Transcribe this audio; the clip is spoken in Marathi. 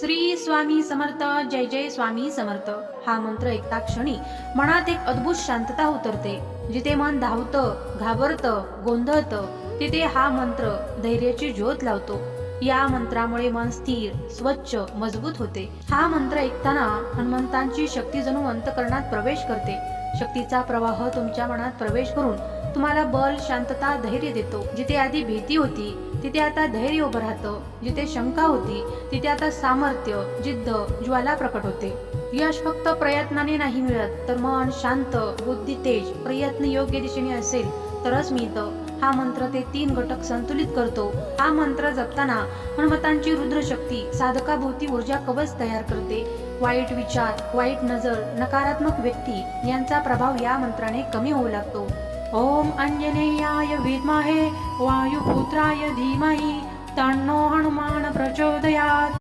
श्री स्वामी समर्थ. जय जय स्वामी समर्थ. हा मंत्र ऐकता क्षणी मनात एक अद्भुत शांतता उतरते. जिथे मन धावतं, घाबरतं, गोंधळतं, तिथे हा मंत्र धैर्याची ज्योत लावतो. या मंत्रामुळे मन स्थिर, स्वच्छ, मजबूत होते. हा मंत्र ऐकताना हनुमंतांची शक्ती जणू अंतःकरणात प्रवेश करते. शक्तीचा प्रवाह तुमच्या मनात प्रवेश करून तुम्हाला बल, शांतता, धैर्य देतो. जिथे आधी भीती होती तिथे आता धैर्य उभं राहतं. जिथे शंका होती तिथे आता सामर्थ्य, जिद्द, ज्वाला प्रकट होते. यश फक्त प्रयत्नाने नाही मिळत, तर मन शांत, बुद्धी तेज, प्रयत्न योग्य दिशेने असेल तरच मिळतं. हा मंत्र ते 3 घटक संतुलित करतो. हा मंत्र जपताना हनुमंतांची रुद्र शक्ती साधकाभोवती ऊर्जा कवच तयार करते. वाईट विचार, वाईट नजर, नकारात्मक व्यक्ती यांचा प्रभाव या मंत्राने कमी होऊ लागतो. ओम अंजनेयाय विद्महे वायुपुत्राय धीमहि तन्नो हनुमान प्रचोदयात्.